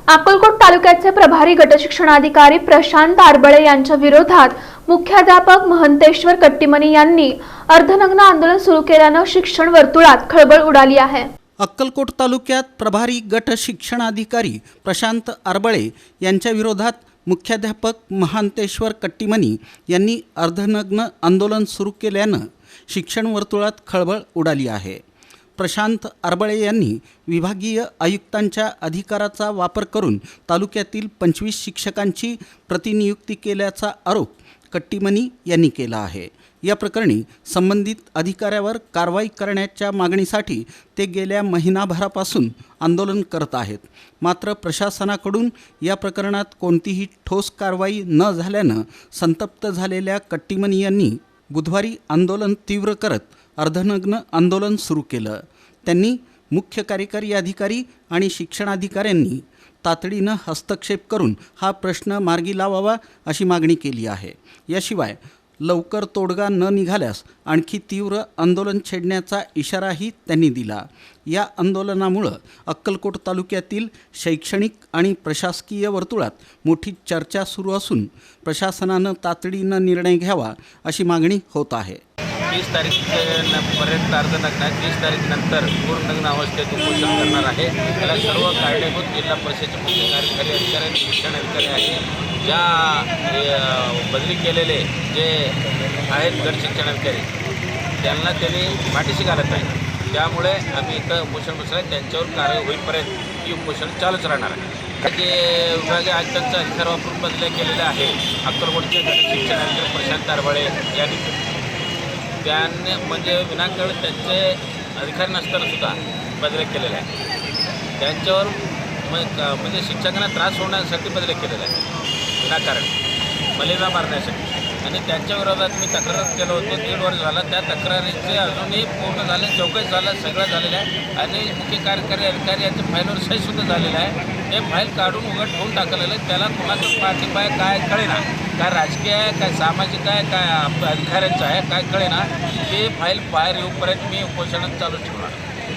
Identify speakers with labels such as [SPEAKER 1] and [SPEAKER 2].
[SPEAKER 1] अक्कलकोट तालुक्याचे प्रभारी गटशिक्षणाधिकारी प्रशांत आरबळे यांच्या विरोधात मुख्याध्यापक महंतेश्वर कट्टीमनी यांनी अर्धनग्न आंदोलन सुरू केल्याने शिक्षण वर्तुळात खळबळ उडाली आहे।
[SPEAKER 2] अक्कलकोट तालुक्यात प्रभारी गट शिक्षणाधिकारी प्रशांत आरबळे यांच्या विरोधात मुख्याध्यापक महंतेश्वर कट्टीमनी यांनी अर्धनग्न आंदोलन सुरू केल्याने शिक्षण वर्तुळात खळबळ उडाली आहे। प्रशांत आरबळे यांनी विभागीय आयुक्तांच्या अधिकाराचा वापर करून तालुक्यातील 25 शिक्षकांची प्रतिनियुक्ती केल्याचा आरोप कट्टीमनी यांनी केला आहे। या प्रकरणी संबंधित अधिकाऱ्यावर कारवाई करण्याच्या मागणीसाठी ते गेल्या महिनाभरापासून आंदोलन करत आहेत। मात्र प्रशासनाकडून या प्रकरणात कोणतीही ठोस कारवाई न झाल्याने संतप्त झालेल्या कट्टीमनी यांनी बुधवारी आंदोलन तीव्र करत अर्धनग्न आंदोलन सुरू केलं। त्यांनी मुख्य कार्यकारी अधिकारी आणि शिक्षणाधिकाऱ्यांनी तातडीनं हस्तक्षेप करून हा प्रश्न मार्गी लावावा अशी मागणी केली आहे। याशिवाय लवकर तोडगा न निघाल्यास आणखी तीव्र आंदोलन छेडण्याचा इशाराही त्यांनी दिला। या आंदोलनामुळे अक्कलकोट तालुक्यातील शैक्षणिक आणि प्रशासकीय वर्तुळात मोठी चर्चा सुरू असून प्रशासनानं तातडीनं निर्णय घ्यावा अशी मागणी होत आहे।
[SPEAKER 3] 30 तारीखपर्यंत अर्धनग्न 30 तारीखनंतर पूर्णनग्न अवस्थेत उपोषण करणार आहे। त्याला सर्व कारणीभूत जिल्हा परिषदेचे मुख्य कार्यकारी अधिकारी आणि शिक्षण अधिकारी आहे। ज्या बदली केलेले जे आहेत गट शिक्षण अधिकारी त्यांना त्यांनी पाठीशी घालत आहे। त्यामुळे आम्ही इथं उपोषण बसलं आहे। त्यांच्यावर कारवाई होईपर्यंत ही उपोषण चालूच राहणार आहे। जे विभागीय आयुक्तांचा अधिकार वापरून बदल्या केलेल्या आहे अक्कलकोटचे गट शिक्षण अधिकारी प्रशांत आरबळे यांनी त्यांनी म्हणजे विनाकारण त्यांचे अधिकार नसतानासुद्धा बदल्या केलेल्या आहेत। त्यांच्यावर म्हणजे शिक्षकांना त्रास होण्यासाठी बदल्या केलेल्या आहेत विनाकारण मलिना मारण्यासाठी। आणि त्यांच्या विरोधात मी तक्रार केलं होतं 1.5 वर्ष झालं। त्या तक्रारीचे अजूनही पूर्ण झाले, चौकशी झालं, सगळं झालेलं आहे। आणि मुख्य कार्यकारी अधिकारी यांच्या फाईलवर सहीसुद्धा झालेलं आहे। ते फाईल काढून उघड ठेवून टाकलेलं आहे। त्याला कोणाचं पाठिंबा आहे काय कळेना, काय राजकीय आहे काय सामाजिक आहे काय अधिकाऱ्यांचं आहे काय कळेना। ते फाईल बाहेर येऊपर्यंत मी उपोषण चालू ठेवणार।